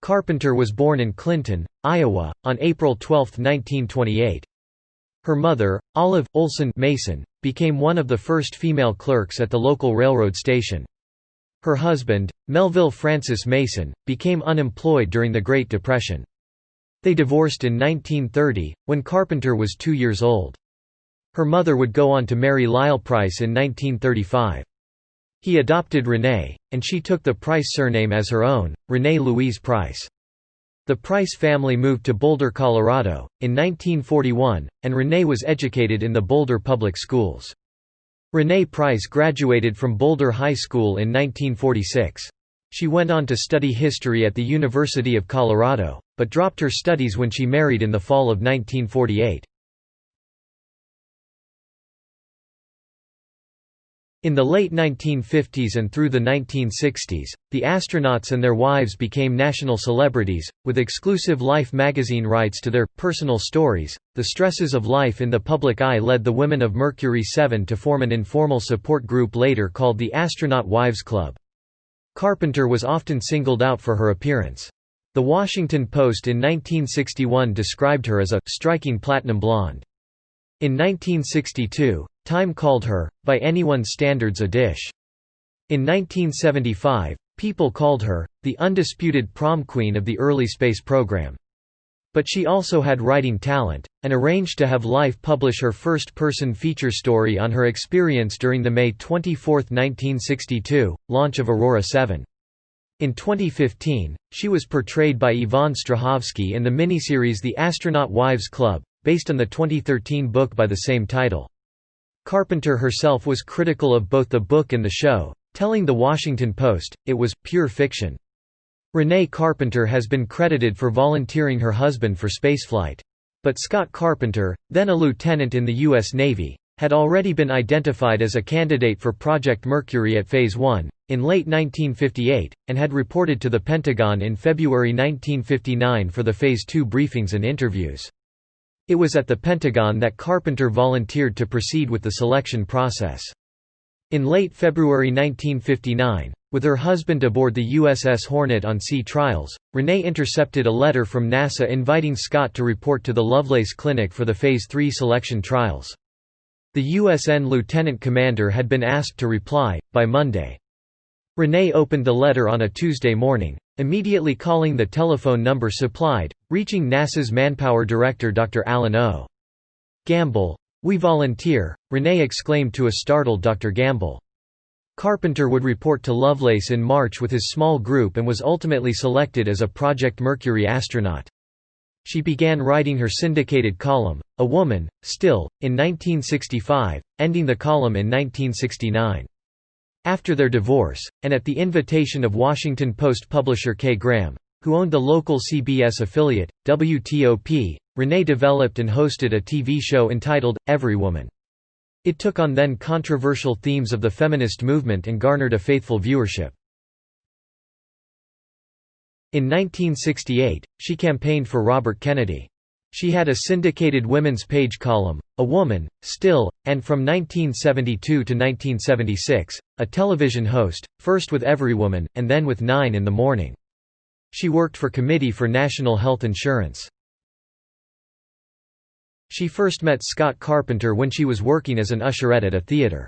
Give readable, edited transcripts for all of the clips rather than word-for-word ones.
Carpenter was born in Clinton, Iowa, on April 12, 1928. Her mother, Olive Olson Mason, became one of the first female clerks at the local railroad station. Her husband, Melville Francis Mason, became unemployed during the Great Depression. They divorced in 1930, when Carpenter was 2 years old. Her mother would go on to marry Lyle Price in 1935. He adopted Rene, and she took the Price surname as her own, Rene Louise Price. The Price family moved to Boulder, Colorado, in 1941, and Rene was educated in the Boulder public schools. Rene Price graduated from Boulder High School in 1946. She went on to study history at the University of Colorado, but dropped her studies when she married in the fall of 1948. In the late 1950s and through the 1960s, the astronauts and their wives became national celebrities, with exclusive Life magazine rights to their personal stories. The stresses of life in the public eye led the women of Mercury 7 to form an informal support group later called the Astronaut Wives Club. Carpenter was often singled out for her appearance. The Washington Post in 1961 described her as a striking platinum blonde. In 1962, Time called her, by anyone's standards, a dish. In 1975, People called her, the undisputed prom queen of the early space program. But she also had writing talent, and arranged to have Life publish her first-person feature story on her experience during the May 24, 1962, launch of Aurora 7. In 2015, she was portrayed by Yvonne Strahovski in the miniseries The Astronaut Wives Club, based on the 2013 book by the same title. Carpenter herself was critical of both the book and the show, telling The Washington Post, it was pure fiction. Rene Carpenter has been credited for volunteering her husband for spaceflight. But Scott Carpenter, then a lieutenant in the U.S. Navy, had already been identified as a candidate for Project Mercury at Phase 1, in late 1958, and had reported to the Pentagon in February 1959 for the Phase 2 briefings and interviews. It was at the Pentagon that Carpenter volunteered to proceed with the selection process. In late February 1959, with her husband aboard the USS Hornet on sea trials, Rene intercepted a letter from NASA inviting Scott to report to the Lovelace Clinic for the Phase 3 selection trials. The USN lieutenant commander had been asked to reply, by Monday. Rene opened the letter on a Tuesday morning, immediately calling the telephone number supplied, reaching NASA's manpower director Dr. Alan O. Gamble. "We volunteer," Rene exclaimed to a startled Dr. Gamble. Carpenter would report to Lovelace in March with his small group and was ultimately selected as a Project Mercury astronaut. She began writing her syndicated column, A Woman, Still, in 1965, ending the column in 1969. After their divorce, and at the invitation of Washington Post publisher Kay Graham, who owned the local CBS affiliate, WTOP, Rene developed and hosted a TV show entitled, Every Woman. It took on then controversial themes of the feminist movement and garnered a faithful viewership. In 1968, she campaigned for Robert Kennedy. She had a syndicated women's page column, A Woman, Still, and from 1972 to 1976, a television host, first with Every Woman, and then with 9 in the Morning. She worked for Committee for National Health Insurance. She first met Scott Carpenter when she was working as an usherette at a theater.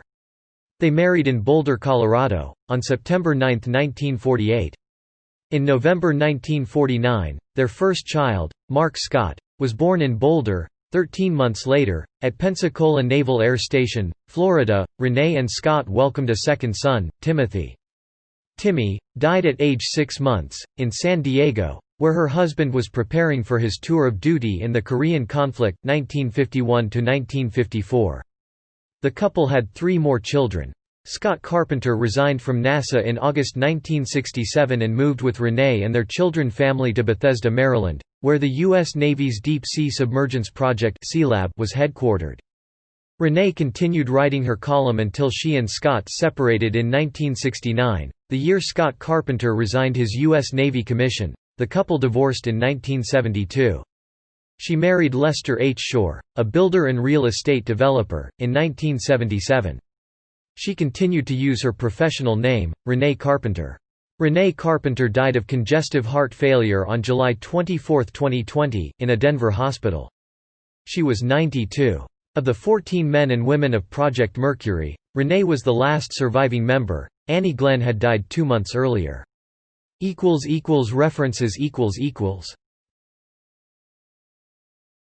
They married in Boulder, Colorado, on September 9, 1948. In November 1949, their first child, Mark Scott, was born in Boulder. 13 months later, at Pensacola Naval Air Station, Florida, Rene and Scott welcomed a second son, Timothy. Timmy died at age 6 months, in San Diego, where her husband was preparing for his tour of duty in the Korean conflict 1951–1954. The couple had 3 more children. Scott Carpenter resigned from NASA in August 1967 and moved with Rene and their children family to Bethesda, Maryland, where the U.S. Navy's Deep Sea Submergence Project was headquartered. Rene continued writing her column until she and Scott separated in 1969, the year Scott Carpenter resigned his U.S. Navy commission. The couple divorced in 1972. She married Lester H. Shore, a builder and real estate developer, in 1977. She continued to use her professional name, Rene Carpenter. Rene Carpenter died of congestive heart failure on July 24, 2020, in a Denver hospital. She was 92. Of the 14 men and women of Project Mercury, Rene was the last surviving member. Annie Glenn had died 2 months earlier. References